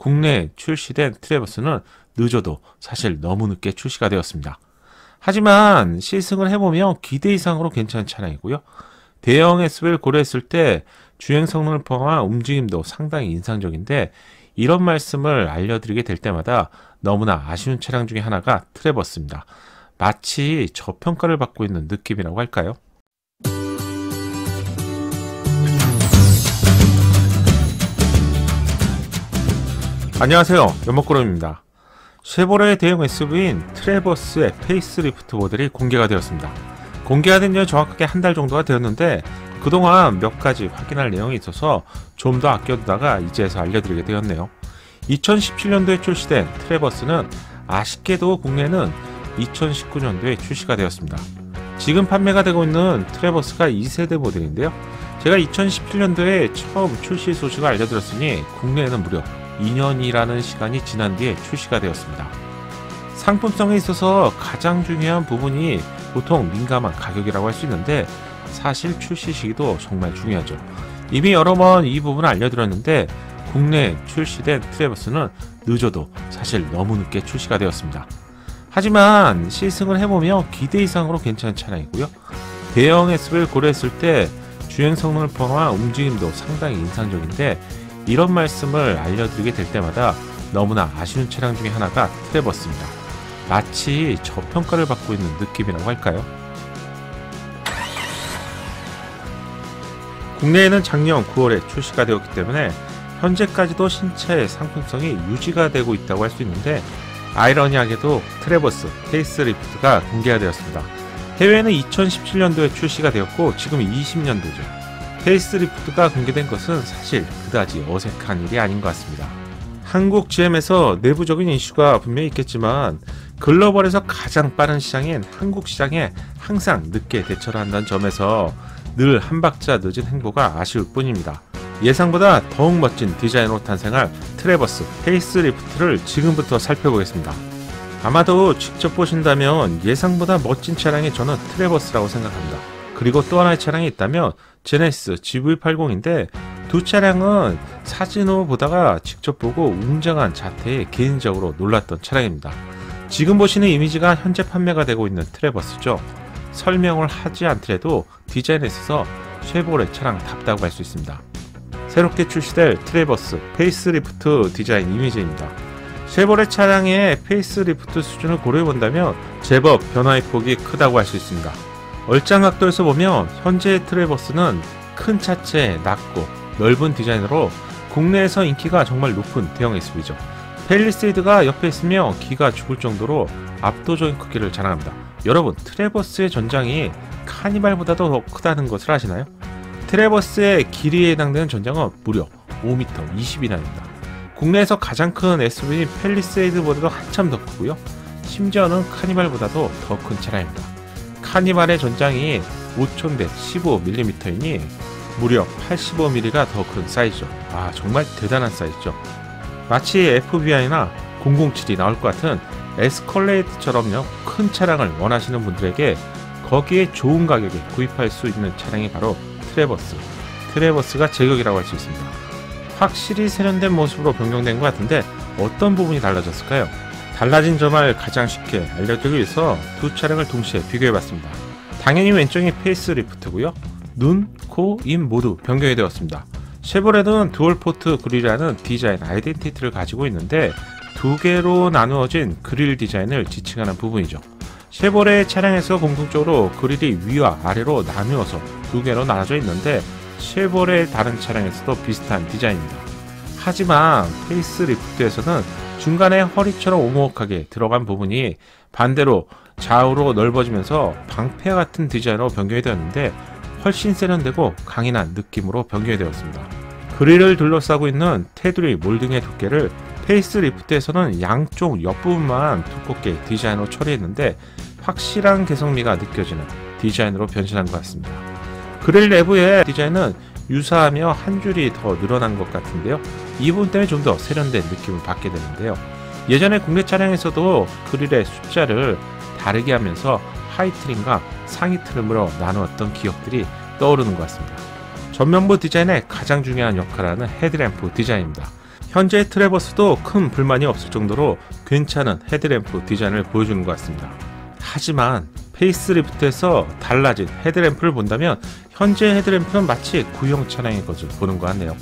국내에 출시된 트래버스는 늦어도 사실 너무 늦게 출시가 되었습니다. 하지만 시승을 해보면 기대 이상으로 괜찮은 차량이고요. 대형 SUV를 고려했을 때 주행 성능을 포함한 움직임도 상당히 인상적인데, 이런 말씀을 알려드리게 될 때마다 너무나 아쉬운 차량 중에 하나가 트래버스입니다. 마치 저평가를 받고 있는 느낌이라고 할까요? 안녕하세요, 연목구름입니다. 쉐보레의 대형 SUV인 트래버스의 페이스리프트 모델이 공개가 되었습니다. 공개가 된 지 정확하게 한 달 정도가 되었는데, 그동안 몇 가지 확인할 내용이 있어서 좀 더 아껴두다가 이제서 알려드리게 되었네요. 2017년도에 출시된 트래버스는 아쉽게도 국내는 2019년도에 출시가 되었습니다. 지금 판매가 되고 있는 트래버스가 2세대 모델인데요. 제가 2017년도에 처음 출시 소식을 알려드렸으니 국내에는 무려 2년이라는 시간이 지난 뒤에 출시가 되었습니다. 상품성에 있어서 가장 중요한 부분이 보통 민감한 가격이라고 할 수 있는데, 사실 출시 시기도 정말 중요하죠. 이미 여러 번 이 부분을 알려드렸는데, 국내에 출시된 트래버스는 늦어도 사실 너무 늦게 출시가 되었습니다. 하지만 시승을 해보면 기대 이상으로 괜찮은 차량이고요. 대형 SUV를 고려했을 때 주행 성능을 포함한 움직임도 상당히 인상적인데, 이런 말씀을 알려드리게 될 때마다 너무나 아쉬운 차량 중에 하나가 트래버스입니다. 마치 저평가를 받고 있는 느낌이라고 할까요? 국내에는 작년 9월에 출시가 되었기 때문에 현재까지도 신차의 상품성이 유지가 되고 있다고 할 수 있는데, 아이러니하게도 트래버스 페이스리프트가 공개가 되었습니다. 해외에는 2017년도에 출시가 되었고 지금 20년도죠. 페이스리프트가 공개된 것은 사실 그다지 어색한 일이 아닌 것 같습니다. 한국 GM에서 내부적인 이슈가 분명히 있겠지만, 글로벌에서 가장 빠른 시장인 한국 시장에 항상 늦게 대처를 한다는 점에서 늘 한 박자 늦은 행보가 아쉬울 뿐입니다. 예상보다 더욱 멋진 디자인으로 탄생할 트래버스 페이스리프트를 지금부터 살펴보겠습니다. 아마도 직접 보신다면 예상보다 멋진 차량이 저는 트래버스라고 생각합니다. 그리고 또 하나의 차량이 있다면 제네시스 GV80인데, 두 차량은 사진으로 보다가 직접 보고 웅장한 자태에 개인적으로 놀랐던 차량입니다. 지금 보시는 이미지가 현재 판매가 되고 있는 트래버스죠. 설명을 하지 않더라도 디자인에 있어서 쉐보레 차량답다고 할 수 있습니다. 새롭게 출시될 트래버스 페이스리프트 디자인 이미지입니다. 쉐보레 차량의 페이스리프트 수준을 고려해본다면 제법 변화의 폭이 크다고 할 수 있습니다. 얼짱 각도에서 보면 현재의 트래버스는 큰 차체에 낮고 넓은 디자인으로 국내에서 인기가 정말 높은 대형 SUV죠. 팰리세이드가 옆에 있으며 기가 죽을 정도로 압도적인 크기를 자랑합니다. 여러분, 트래버스의 전장이 카니발보다도 더 크다는 것을 아시나요? 트래버스의 길이에 해당되는 전장은 무려 5m 20이나입니다. 국내에서 가장 큰 SUV인 팰리세이드보다도 한참 더 크고요. 심지어는 카니발보다도 더 큰 차량입니다. 카니발의 전장이 5115mm이니 무려 85mm가 더 큰 사이즈죠. 정말 대단한 사이즈죠. 마치 FBI나 007이 나올 것 같은 에스컬레이드처럼요, 큰 차량을 원하시는 분들에게 거기에 좋은 가격에 구입할 수 있는 차량이 바로 트래버스가 제격이라고 할 수 있습니다. 확실히 세련된 모습으로 변경된 것 같은데, 어떤 부분이 달라졌을까요? 달라진 점을 가장 쉽게 알려드리기 위해서 두 차량을 동시에 비교해봤습니다. 당연히 왼쪽이 페이스리프트고요. 눈, 코, 입 모두 변경이 되었습니다. 쉐보레는 듀얼포트 그릴이라는 디자인 아이덴티티를 가지고 있는데, 두 개로 나누어진 그릴 디자인을 지칭하는 부분이죠. 쉐보레 차량에서 공통적으로 그릴이 위와 아래로 나누어서 두 개로 나눠져 있는데, 쉐보레 다른 차량에서도 비슷한 디자인입니다. 하지만 페이스리프트에서는 중간에 허리처럼 오목하게 들어간 부분이 반대로 좌우로 넓어지면서 방패와 같은 디자인으로 변경이 되었는데, 훨씬 세련되고 강인한 느낌으로 변경이 되었습니다. 그릴을 둘러싸고 있는 테두리 몰딩의 두께를 페이스리프트에서는 양쪽 옆부분만 두껍게 디자인으로 처리했는데, 확실한 개성미가 느껴지는 디자인으로 변신한 것 같습니다. 그릴 내부의 디자인은 유사하며 한 줄이 더 늘어난 것 같은데요. 이 부분 때문에 좀 더 세련된 느낌을 받게 되는데요. 예전에 국내 차량에서도 그릴의 숫자를 다르게 하면서 하이트림과 상위 트림으로 나누었던 기억들이 떠오르는 것 같습니다. 전면부 디자인의 가장 중요한 역할을 하는 헤드램프 디자인입니다. 현재 트래버스도 큰 불만이 없을 정도로 괜찮은 헤드램프 디자인을 보여주는 것 같습니다. 하지만 페이스리프트에서 달라진 헤드램프를 본다면 현재 헤드램프는 마치 구형 차량의 것을 보는 것 같네요.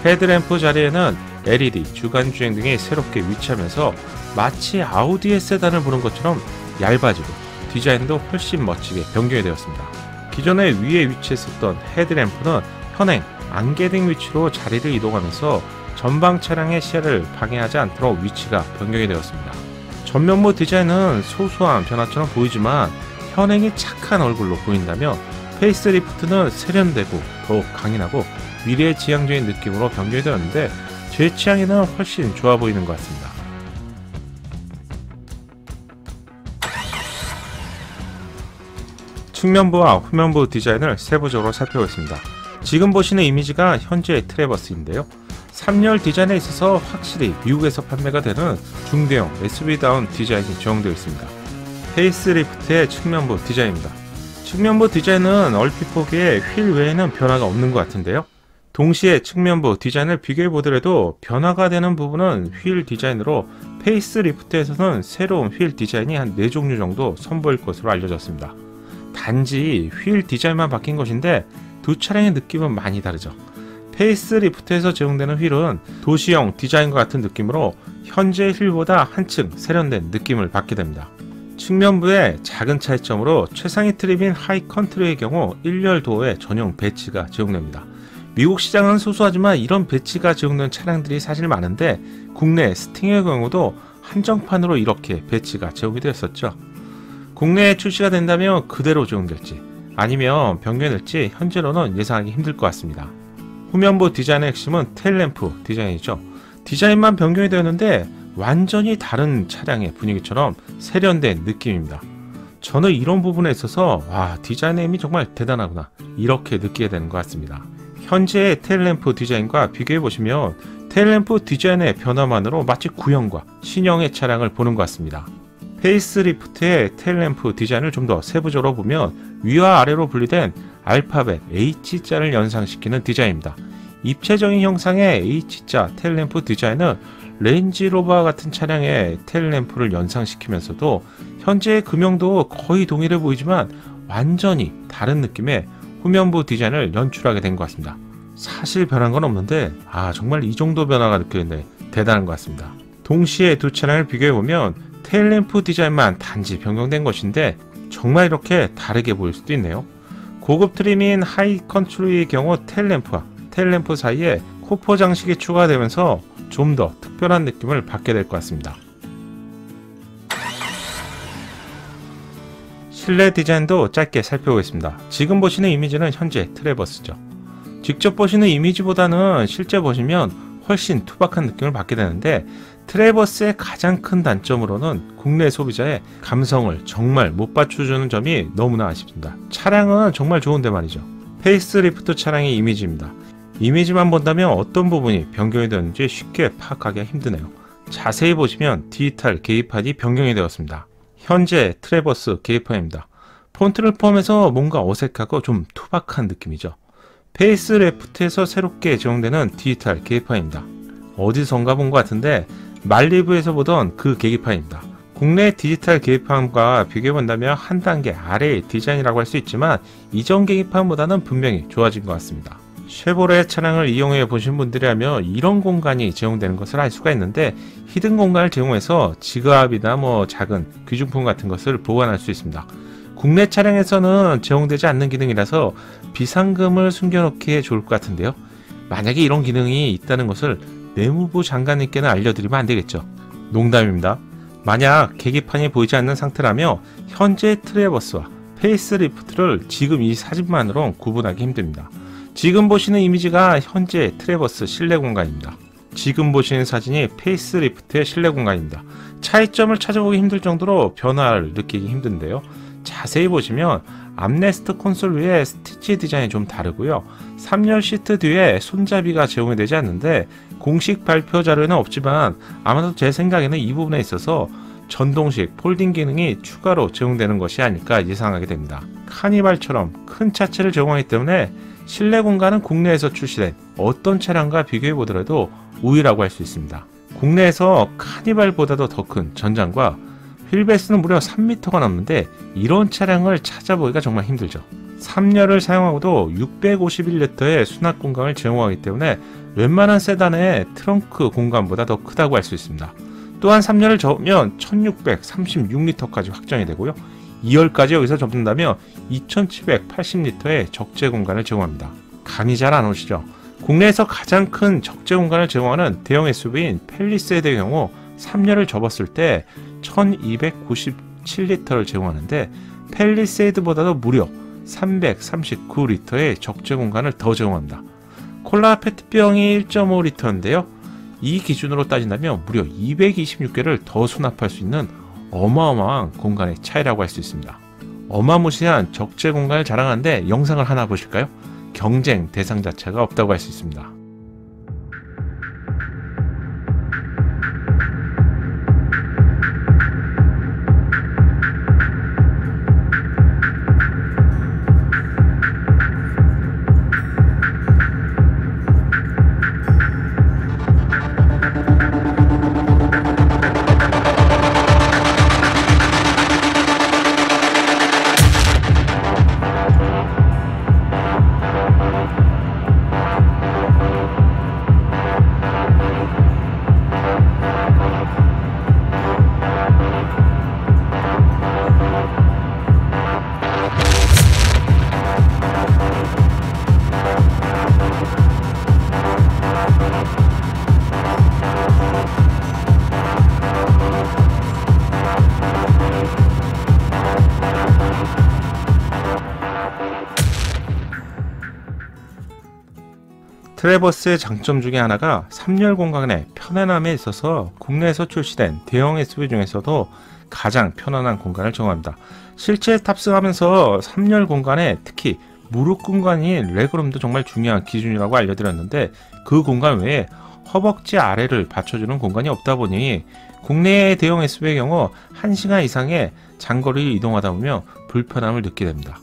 헤드램프 자리에는 LED, 주간주행 등이 새롭게 위치하면서 마치 아우디의 세단을 보는 것처럼 얇아지고 디자인도 훨씬 멋지게 변경이 되었습니다. 기존에 위에 위치했었던 헤드램프는 현행 안개등 위치로 자리를 이동하면서 전방 차량의 시야를 방해하지 않도록 위치가 변경이 되었습니다. 전면부 디자인은 소소한 변화처럼 보이지만 현행이 착한 얼굴로 보인다면 페이스리프트는 세련되고 더욱 강인하고 미래지향적인 느낌으로 변경이 되었는데 제 취향에는 훨씬 좋아 보이는 것 같습니다. 측면부와 후면부 디자인을 세부적으로 살펴보겠습니다. 지금 보시는 이미지가 현재 트래버스인데요. 3열 디자인에 있어서 확실히 미국에서 판매가 되는 중대형 SUV다운 디자인이 적용되어 있습니다. 페이스리프트의 측면부 디자인입니다. 측면부 디자인은 얼핏 보기에 휠 외에는 변화가 없는 것 같은데요. 동시에 측면부 디자인을 비교해 보더라도 변화가 되는 부분은 휠 디자인으로 페이스리프트에서는 새로운 휠 디자인이 한 4종류 정도 선보일 것으로 알려졌습니다. 단지 휠 디자인만 바뀐 것인데 두 차량의 느낌은 많이 다르죠. 페이스리프트에서 제공되는 휠은 도시형 디자인과 같은 느낌으로 현재 휠보다 한층 세련된 느낌을 받게 됩니다. 측면부의 작은 차이점으로 최상위 트림인 하이 컨트리의 경우 1열 도어에 전용 배치가 제공됩니다. 미국 시장은 소소하지만 이런 배치가 제공된 차량들이 사실 많은데 국내 스팅의 경우도 한정판으로 이렇게 배치가 제공이 되었었죠. 국내에 출시가 된다면 그대로 제공될지 아니면 변경될지 현재로는 예상하기 힘들 것 같습니다. 후면부 디자인의 핵심은 테일램프 디자인이죠. 디자인만 변경이 되었는데 완전히 다른 차량의 분위기처럼 세련된 느낌입니다. 저는 이런 부분에 있어서 와, 디자인의 힘이 정말 대단하구나 이렇게 느끼게 되는 것 같습니다. 현재의 테일램프 디자인과 비교해보시면 테일램프 디자인의 변화만으로 마치 구형과 신형의 차량을 보는 것 같습니다. 페이스리프트의 테일램프 디자인을 좀 더 세부적으로 보면 위와 아래로 분리된 알파벳 H자를 연상시키는 디자인입니다. 입체적인 형상의 H자 테일램프 디자인은 레인지로버와 같은 차량의 테일램프를 연상시키면서도 현재의 금형도 거의 동일해 보이지만 완전히 다른 느낌의 후면부 디자인을 연출하게 된 것 같습니다. 사실 변한 건 없는데 정말 이 정도 변화가 느껴지는데 대단한 것 같습니다. 동시에 두 차량을 비교해보면 테일램프 디자인만 단지 변경된 것인데 정말 이렇게 다르게 보일 수도 있네요. 고급 트림인 하이 컨트리의 경우 테일램프와 테일램프 사이에 코퍼 장식이 추가되면서 좀 더 특별한 느낌을 받게 될 것 같습니다. 실내 디자인도 짧게 살펴보겠습니다. 지금 보시는 이미지는 현재 트래버스죠. 직접 보시는 이미지보다는 실제 보시면 훨씬 투박한 느낌을 받게 되는데 트래버스의 가장 큰 단점으로는 국내 소비자의 감성을 정말 못 받쳐주는 점이 너무나 아쉽습니다. 차량은 정말 좋은데 말이죠. 페이스리프트 차량의 이미지입니다. 이미지만 본다면 어떤 부분이 변경이 되었는지 쉽게 파악하기가 힘드네요. 자세히 보시면 디지털 계기판이 변경이 되었습니다. 현재 트래버스 계기판입니다. 폰트를 포함해서 뭔가 어색하고 좀 투박한 느낌이죠. 페이스리프트에서 새롭게 제공되는 디지털 계기판입니다. 어디선가 본 것 같은데 말리부에서 보던 그 계기판입니다. 국내 디지털 계기판과 비교해본다면 한 단계 아래의 디자인이라고 할 수 있지만 이전 계기판보다는 분명히 좋아진 것 같습니다. 쉐보레 차량을 이용해 보신 분들이라면 이런 공간이 제공되는 것을 알 수가 있는데 히든 공간을 제공해서 지갑이나 작은 귀중품 같은 것을 보관할 수 있습니다. 국내 차량에서는 제공되지 않는 기능이라서 비상금을 숨겨놓기에 좋을 것 같은데요. 만약에 이런 기능이 있다는 것을 내무부 장관님께는 알려드리면 안되겠죠. 농담입니다. 만약 계기판이 보이지 않는 상태라며 현재 트래버스와 페이스리프트를 지금 이 사진만으로 구분하기 힘듭니다. 지금 보시는 이미지가 현재 트래버스 실내 공간입니다. 지금 보시는 사진이 페이스리프트의 실내 공간입니다. 차이점을 찾아보기 힘들 정도로 변화를 느끼기 힘든데요. 자세히 보시면 암레스트 콘솔 위에 스티치 디자인이 좀 다르고요. 3열 시트 뒤에 손잡이가 제공이 되지 않는데 공식 발표 자료에는 없지만 아마도 제 생각에는 이 부분에 있어서 전동식 폴딩 기능이 추가로 제공되는 것이 아닐까 예상하게 됩니다. 카니발처럼 큰 차체를 제공하기 때문에 실내 공간은 국내에서 출시된 어떤 차량과 비교해 보더라도 우위라고 할 수 있습니다. 국내에서 카니발보다도 더 큰 전장과 휠베이스는 무려 3m가 넘는데 이런 차량을 찾아보기가 정말 힘들죠. 3열을 사용하고도 651리터의 수납 공간을 제공하기 때문에 웬만한 세단의 트렁크 공간보다 더 크다고 할 수 있습니다. 또한 3열을 접으면 1636리터까지 확장이 되고요. 2열까지 여기서 접는다면 2780리터의 적재 공간을 제공합니다. 감이 잘 안 오시죠? 국내에서 가장 큰 적재 공간을 제공하는 대형 SUV인 팰리세이드의 경우 3열을 접었을 때 1297리터를 제공하는데 팰리세이드보다도 무려 339리터의 적재 공간을 더 제공합니다. 콜라 페트병이 1.5리터인데요. 이 기준으로 따진다면 무려 226개를 더 수납할 수 있는 어마어마한 공간의 차이라고 할 수 있습니다. 어마무시한 적재 공간을 자랑하는데 영상을 하나 보실까요? 경쟁 대상 자체가 없다고 할 수 있습니다. 트래버스의 장점 중에 하나가 3열 공간의 편안함에 있어서 국내에서 출시된 대형 SUV 중에서도 가장 편안한 공간을 제공합니다. 실제 탑승하면서 3열 공간에 특히 무릎 공간인 레그룸도 정말 중요한 기준이라고 알려드렸는데 그 공간 외에 허벅지 아래를 받쳐주는 공간이 없다 보니 국내의 대형 SUV의 경우 1시간 이상의 장거리를 이동하다 보면 불편함을 느끼게 됩니다.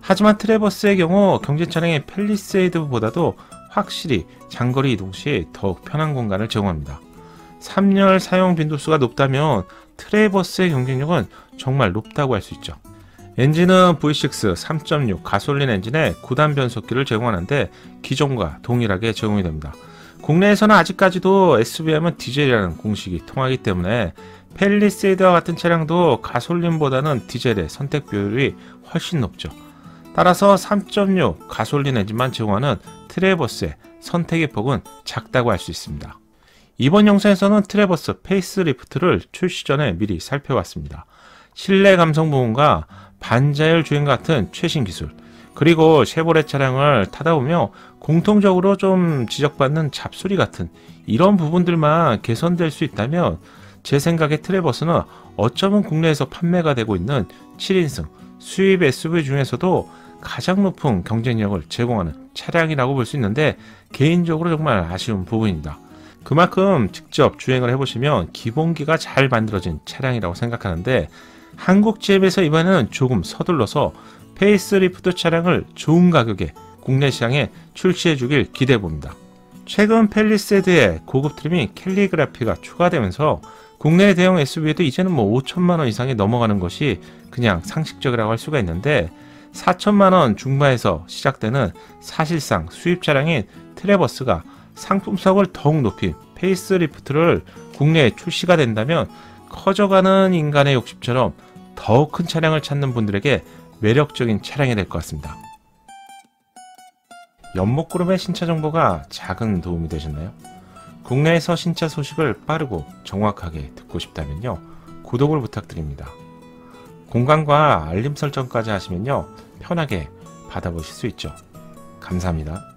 하지만 트래버스의 경우 경제 차량의 팰리세이드보다도 확실히 장거리 이동 시 더욱 편한 공간을 제공합니다. 3열 사용 빈도수가 높다면 트래버스의 경쟁력은 정말 높다고 할 수 있죠. 엔진은 V6 3.6 가솔린 엔진에 9단 변속기를 제공하는데 기존과 동일하게 제공이 됩니다. 국내에서는 아직까지도 SUV하면 디젤이라는 공식이 통하기 때문에 팰리세이드와 같은 차량도 가솔린보다는 디젤의 선택 비율이 훨씬 높죠. 따라서 3.6 가솔린 엔진만 제공하는 트래버스의 선택의 폭은 작다고 할 수 있습니다. 이번 영상에서는 트래버스 페이스리프트를 출시 전에 미리 살펴봤습니다. 실내 감성 부분과 반자율 주행 같은 최신 기술, 그리고 쉐보레 차량을 타다 보면 공통적으로 좀 지적받는 잡소리 같은 이런 부분들만 개선될 수 있다면 제 생각에 트래버스는 어쩌면 국내에서 판매가 되고 있는 7인승 수입 SUV 중에서도 가장 높은 경쟁력을 제공하는 차량이라고 볼 수 있는데 개인적으로 정말 아쉬운 부분입니다. 그만큼 직접 주행을 해보시면 기본기가 잘 만들어진 차량이라고 생각하는데 한국 GM에서 이번에는 조금 서둘러서 페이스리프트 차량을 좋은 가격에 국내 시장에 출시해 주길 기대해 봅니다. 최근 팰리세이드에 고급 트림인 캘리그라피가 추가되면서 국내 대형 SUV에도 이제는 5천만원 이상이 넘어가는 것이 그냥 상식적이라고 할 수가 있는데 4천만원 중반에서 시작되는 사실상 수입 차량인 트래버스가 상품성을 더욱 높인 페이스리프트를 국내에 출시가 된다면 커져가는 인간의 욕심처럼 더욱 큰 차량을 찾는 분들에게 매력적인 차량이 될 것 같습니다. 연목그룹의 신차 정보가 작은 도움이 되셨나요? 국내에서 신차 소식을 빠르고 정확하게 듣고 싶다면요, 구독을 부탁드립니다. 공간과 알림 설정까지 하시면요 편하게 받아보실 수 있죠. 감사합니다.